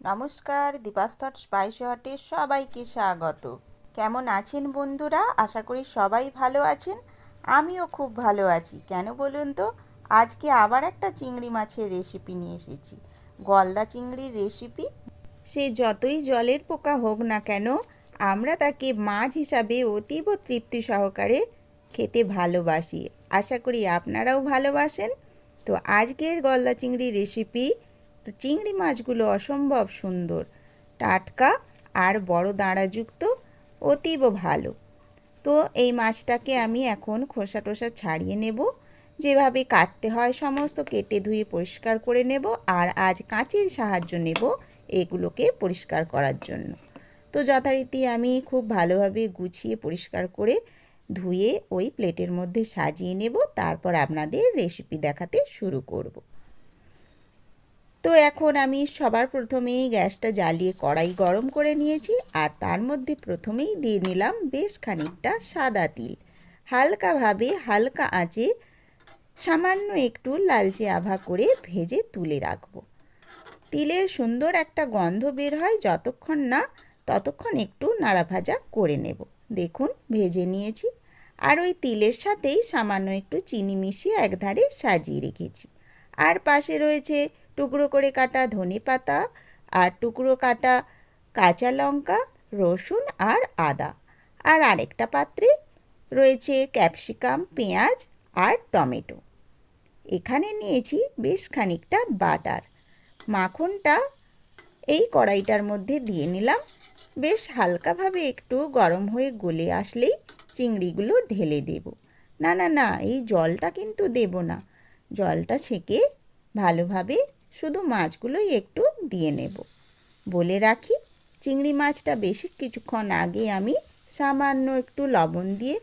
নমস্কার, দীপাস্তর স্পাইস হটে সবাইকে স্বাগত। কেমন আছেন বন্ধুরা? আশা করি সবাই ভালো আছেন। আমিও খুব ভালো আছি। কেন বলুন তো, আজকে আবার একটা চিংড়ি মাছের রেসিপি নিয়ে এসেছি। গলদা চিংড়ির রেসিপি। সে যতই জলের পোকা হোক না কেন, আমরা তাকে মাছ হিসাবে অতীব তৃপ্তি সহকারে খেতে ভালোবাসি। আশা করি আপনারাও ভালোবাসেন। তো আজকের গলদা চিংড়ি রেসিপি, চিংড়ি মাছগুলো অসম্ভব সুন্দর, টাটকা আর বড় দাঁড়াযুক্ত, অতীব ভালো। তো এই মাছটাকে আমি এখন খোসা টোসা ছাড়িয়ে নেব। যেভাবে কাটতে হয় সমস্ত কেটে ধুয়ে পরিষ্কার করে নেব। আর আজ কাঁচির সাহায্য নেব এগুলোকে পরিষ্কার করার জন্য। তো যথারীতি আমি খুব ভালোভাবে গুছিয়ে পরিষ্কার করে ধুয়ে ওই প্লেটের মধ্যে সাজিয়ে নেব। তারপর আপনাদের রেসিপি দেখাতে শুরু করব। তো এখন আমি সবার প্রথমেই গ্যাসটা জ্বালিয়ে কড়াই গরম করে নিয়েছি। আর তার মধ্যে প্রথমেই দিয়ে নিলাম বেশ খানিকটা সাদা তিল। হালকাভাবে হালকা আঁচে সামান্য একটু লালচে আভা করে ভেজে তুলে রাখবো। তিলের সুন্দর একটা গন্ধ বের হয় যতক্ষণ না ততক্ষণ একটু নাড়া ভাজা করে নেব। দেখুন ভেজে নিয়েছি। আর ওই তিলের সাথেই সামান্য একটু চিনি মিশিয়ে একধারে সাজিয়ে রেখেছি। আর পাশে রয়েছে টুকরো করে কাটা ধনেপাতা আর টুকরো কাটা কাঁচা লঙ্কা, রসুন আর আদা। আর আরেকটা পাত্রে রয়েছে ক্যাপসিকাম, পেঁয়াজ আর টমেটো। এখানে নিয়েছি বেশ খানিকটা বাটার। মাখনটা এই কড়াইটার মধ্যে দিয়ে নিলাম। বেশ হালকাভাবে একটু গরম হয়ে গলে আসলেই চিংড়িগুলো ঢেলে দেব। না না না, এই জলটা কিন্তু দেব না। জলটা ছেঁকে ভালোভাবে শুধু মাছগুলোই একটু দিয়ে নেব। বলে রাখি, চিংড়ি মাছটা বেশি কিছুক্ষণ আগে আমি সামান্য একটু লবণ দিয়ে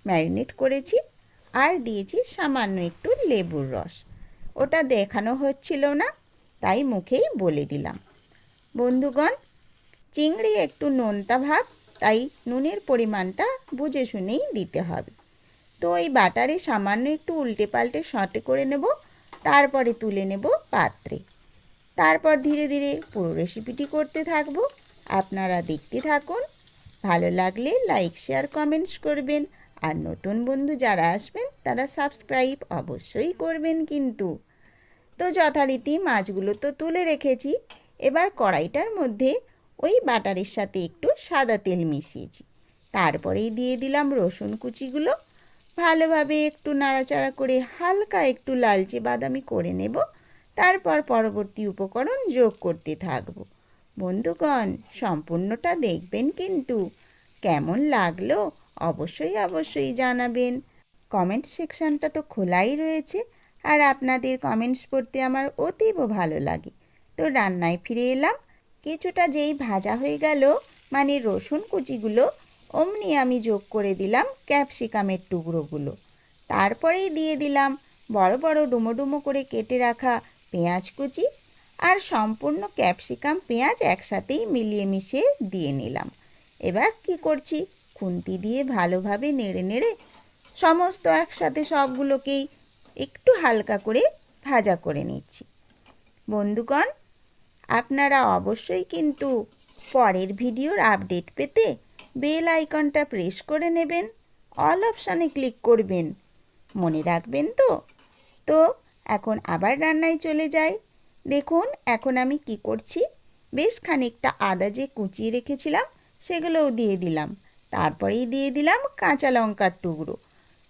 ম্যারিনেট করেছি। আর দিয়েছি সামান্য একটু লেবুর রস। ওটা দেখানো হচ্ছিল না, তাই মুখেই বলে দিলাম। বন্ধুগণ, চিংড়ি একটু নোনতা ভাব, তাই নুনের পরিমাণটা বুঝে শুনেই দিতে হবে। তো এই বাটারে সামান্য একটু উল্টে পাল্টে সঁটে করে নেব। তারপরে তুলে নেব পাত্রে। তারপর ধীরে ধীরে পুরো রেসিপিটি করতে থাকব। আপনারা দেখতে থাকুন। ভালো লাগলে লাইক, শেয়ার, কমেন্টস করবেন। আর নতুন বন্ধু যারা আসবেন তারা সাবস্ক্রাইব অবশ্যই করবেন কিন্তু। তো যথারীতি মাছগুলো তো তুলে রেখেছি। এবার কড়াইটার মধ্যে ওই বাটারের সাথে একটু সাদা তেল মিশিয়েছি। তারপরেই দিয়ে দিলাম রসুন কুচিগুলো। ভালোভাবে একটু নাড়াচাড়া করে হালকা একটু লালচে বাদামি করে নেব। তারপর পরবর্তী উপকরণ যোগ করতে থাকব। বন্ধুগণ, সম্পূর্ণটা দেখবেন কিন্তু। কেমন লাগলো অবশ্যই অবশ্যই জানাবেন। কমেন্ট সেকশানটা তো খোলাই রয়েছে। আর আপনাদের কমেন্টস পড়তে আমার অতীব ভালো লাগে। তো রান্নায় ফিরে এলাম। কিছুটা যেই ভাজা হয়ে গেল, মানে রসুন কুচিগুলো, অমনি আমি যোগ করে দিলাম ক্যাপসিকামের টুকরোগুলো। তারপরেই দিয়ে দিলাম বড় বড় ডুমো ডুমো করে কেটে রাখা পেঁয়াজ কুচি। আর সম্পূর্ণ ক্যাপসিকাম পেঁয়াজ একসাথেই মিলিয়ে মিশিয়ে দিয়ে নিলাম। এবার কি করছি, খুন্তি দিয়ে ভালোভাবে নেড়ে নেড়ে সমস্ত একসাথে সবগুলোকেই একটু হালকা করে ভাজা করে নিচ্ছি। বন্ধুগণ, আপনারা অবশ্যই কিন্তু পরের ভিডিওর আপডেট পেতে বেল আইকনটা প্রেস করে নেবেন, অল অপশানে ক্লিক করবেন। মনে রাখবেন তো। তো এখন আবার রান্নায় চলে যাই। দেখুন এখন আমি কি করছি, বেশ খানিকটা আদা যে কুচিয়ে রেখেছিলাম সেগুলোও দিয়ে দিলাম। তারপরেই দিয়ে দিলাম কাঁচা লঙ্কার টুকরো।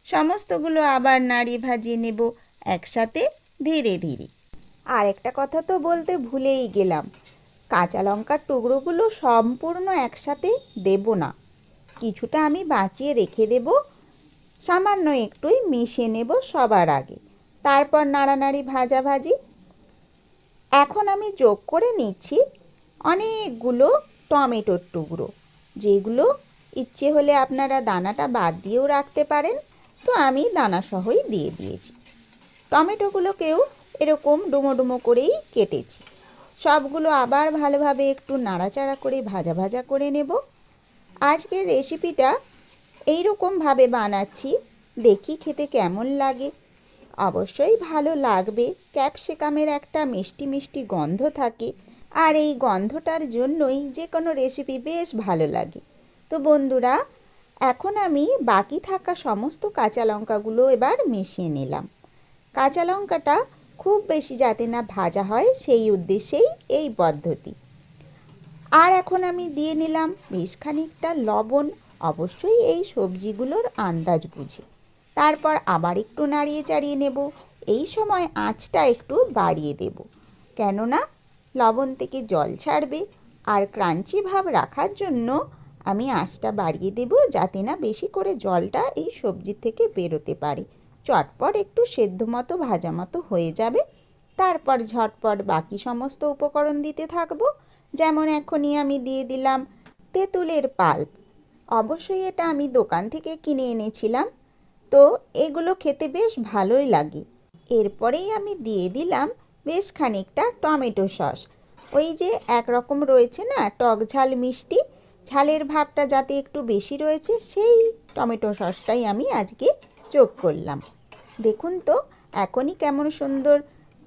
সমস্তগুলো আবার নাড়িয়ে ভাজিয়ে নেব একসাথে ধীরে ধীরে। আর একটা কথা তো বলতে ভুলেই গেলাম, কাঁচা লঙ্কার টুকরোগুলো সম্পূর্ণ একসাথে দেব না, কিছুটা আমি বাঁচিয়ে রেখে দেব। সামান্য একটুই মিশিয়ে নেব সবার আগে। তারপর নাড়ানাড়ি ভাজাভাজি। এখন আমি যোগ করে নিচ্ছি অনেকগুলো টমেটোর টুকরো, যেগুলো ইচ্ছে হলে আপনারা দানাটা বাদ দিয়েও রাখতে পারেন। তো আমি দানা সহই দিয়ে দিয়েছি। টমেটোগুলোকেও এরকম ডুমো ডুমো করেই কেটেছি। সবগুলো আবার ভালোভাবে একটু নাড়াচাড়া করে ভাজা ভাজা করে নেব। আজকের রেসিপিটা এইরকমভাবে বানাচ্ছি, দেখি খেতে কেমন লাগে। অবশ্যই ভালো লাগবে। ক্যাপসিকামের একটা মিষ্টি মিষ্টি গন্ধ থাকে, আর এই গন্ধটার জন্যই যে কোনো রেসিপি বেশ ভালো লাগে। তো বন্ধুরা, এখন আমি বাকি থাকা সমস্ত কাঁচা লঙ্কাগুলো এবার মিশিয়ে নিলাম। কাঁচা লঙ্কাটা খুব বেশি যাতে না ভাজা হয় সেই উদ্দেশ্যেই এই পদ্ধতি। আর এখন আমি দিয়ে নিলাম বেশ খানিকটা লবণ, অবশ্যই এই সবজিগুলোর আন্দাজ বুঝে। তারপর আবার একটু নাড়িয়ে চাড়িয়ে নেব। এই সময় আঁচটা একটু বাড়িয়ে দেব, কেননা লবণ থেকে জল ছাড়বে। আর ক্রাঞ্চি ভাব রাখার জন্য আমি আঁচটা বাড়িয়ে দেব, যাতে না বেশি করে জলটা এই সবজি থেকে বেরোতে পারে। চটপট একটু সেদ্ধ মতো ভাজা মতো হয়ে যাবে। তারপর ঝটপট বাকি সমস্ত উপকরণ দিতে থাকবো। যেমন এখনই আমি দিয়ে দিলাম তেঁতুলের পাল্প। অবশ্যই এটা আমি দোকান থেকে কিনে এনেছিলাম, তো এগুলো খেতে বেশ ভালোই লাগে। এরপরেই আমি দিয়ে দিলাম বেশ খানিকটা টমেটো সস। ওই যে একরকম রয়েছে না টক ঝাল মিষ্টি, ঝালের ভাবটা যাতে একটু বেশি রয়েছে সেই টমেটো সসটাই আমি আজকে যোগ করলাম। দেখুন তো এখনই কেমন সুন্দর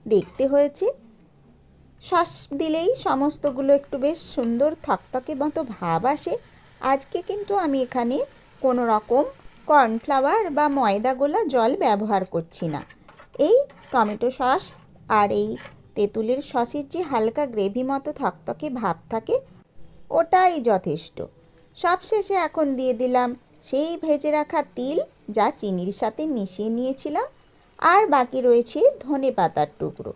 দেখতে হয়েছে। সস দিলেই সমস্তগুলো একটু বেশ সুন্দর থকথকে মতো ভাব আসে। আজকে কিন্তু আমি এখানে কোনো রকম কর্নফ্লাওয়ার বা ময়দা গোলা জল ব্যবহার করছি না। এই টমেটো সস আর এই তেঁতুলের সসের যে হালকা গ্রেভি মতো থকথকে ভাব থাকে, ওটাই যথেষ্ট। সবশেষে এখন দিয়ে দিলাম সেই ভেজে রাখা তিল, যা চিনির সাথে মিশিয়ে নিয়েছিলাম। আর বাকি রয়েছে ধনেপাতার টুকরো।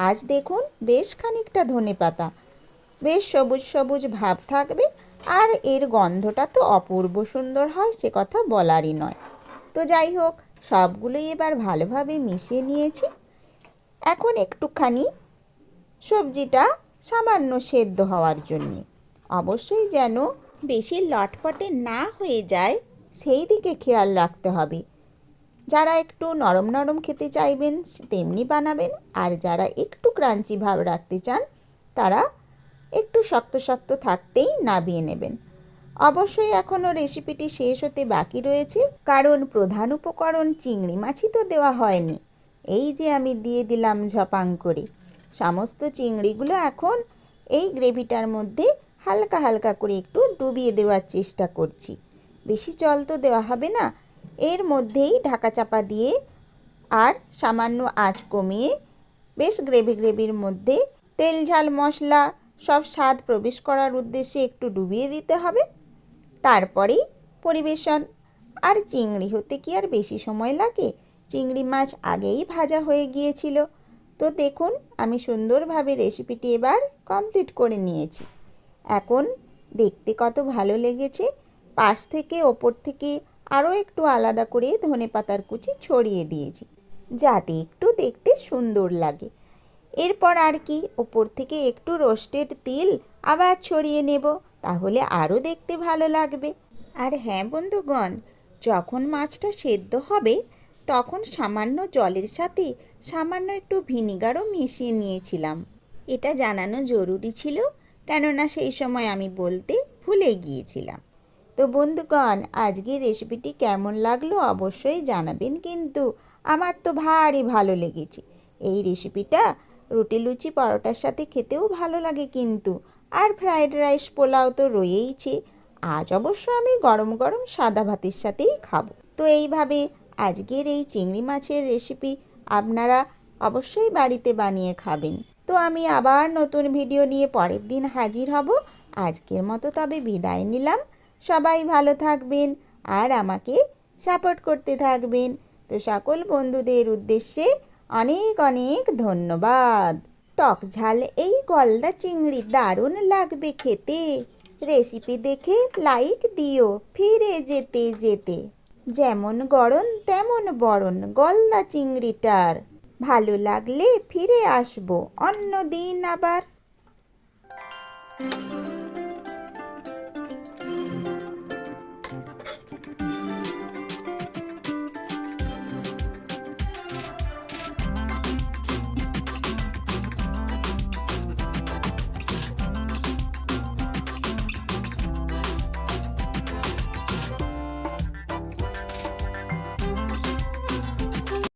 আজ দেখুন বেশ খানিকটা ধনেপাতা, বেশ সবুজ সবুজ ভাব থাকবে। আর এর গন্ধটা তো অপূর্ব সুন্দর হয়, সে কথা বলারই নয়। তো যাই হোক, সবগুলোই এবার ভালোভাবে মিশিয়ে নিয়েছি। এখন একটুখানি সবজিটা সামান্য সেদ্ধ হওয়ার জন্যে, অবশ্যই যেন বেশি লটপটে না হয়ে যায় সেই দিকে খেয়াল রাখতে হবে। যারা একটু নরম নরম খেতে চাইবেন তেমনি বানাবেন, আর যারা একটু ক্রাঞ্চি ভাব রাখতে চান তারা একটু শক্ত শক্ত থাকতেই নামিয়ে নেবেন। অবশ্যই এখনও রেসিপিটি শেষ হতে বাকি রয়েছে, কারণ প্রধান উপকরণ চিংড়ি মাছই তো দেওয়া হয়নি। এই যে আমি দিয়ে দিলাম ঝপাং করে সমস্ত চিংড়িগুলো। এখন এই গ্রেভিটার মধ্যে হালকা হালকা করে একটু ডুবিয়ে দেওয়ার চেষ্টা করছি। বেশি জল তো দেওয়া হবে না, এর মধ্যেই ঢাকা চাপা দিয়ে আর সামান্য আঁচ কমিয়ে বেশ গ্রেভি গ্রেভির মধ্যে তেল ঝাল মশলা সব স্বাদ প্রবেশ করার উদ্দেশ্যে একটু ডুবিয়ে দিতে হবে। তারপরেই পরিবেশন। আর চিংড়ি হতে কি আর বেশি সময় লাগে? চিংড়ি মাছ আগেই ভাজা হয়ে গিয়েছিল। তো দেখুন আমি সুন্দরভাবে রেসিপিটি এবার কমপ্লিট করে নিয়েছি। এখন দেখতে কত ভালো লেগেছে। পাশ থেকে ওপর থেকে আরও একটু আলাদা করে ধনেপাতার কুচি ছড়িয়ে দিয়েছি, যাতে একটু দেখতে সুন্দর লাগে। এরপর আর কি, ওপর থেকে একটু রোস্টেড তিল আবার ছড়িয়ে নেব, তাহলে আরও দেখতে ভালো লাগবে। আর হ্যাঁ বন্ধুগণ, যখন মাছটা সেদ্ধ হবে তখন সামান্য জলের সাথে সামান্য একটু ভিনিগারও মিশিয়ে নিয়েছিলাম। এটা জানানো জরুরি ছিল, কেননা সেই সময় আমি বলতে ভুলে গিয়েছিলাম। তো বন্ধুগণ, আজকের রেসিপিটি কেমন লাগলো অবশ্যই জানাবেন, কিন্তু আমার তো ভারী ভালো লেগেছে। এই রেসিপিটা রুটি লুচি পরোটার সাথে খেতেও ভালো লাগে কিন্তু। আর ফ্রায়েড রাইস পোলাও তো রয়েইছে। আজ অবশ্য আমি গরম গরম সাদা ভাতের সাথেই খাবো। তো এইভাবে আজকের এই চিংড়ি মাছের রেসিপি আপনারা অবশ্যই বাড়িতে বানিয়ে খাবেন। তো আমি আবার নতুন ভিডিও নিয়ে পরের দিন হাজির হব। আজকের মতো তবে বিদায় নিলাম। সবাই ভালো থাকবেন আর আমাকে সাপোর্ট করতে থাকবেন। তো সকল বন্ধুদের উদ্দেশ্যে অনেক অনেক ধন্যবাদ। টক ঝাল এই গলদা চিংড়ি দারুণ লাগবে খেতে। রেসিপি দেখে লাইক দিও ফিরে যেতে যেতে। যেমন গড়ন তেমন বরণ গলদা চিংড়িটার। ভালো লাগলে ফিরে আসবো অন্য দিন আবার।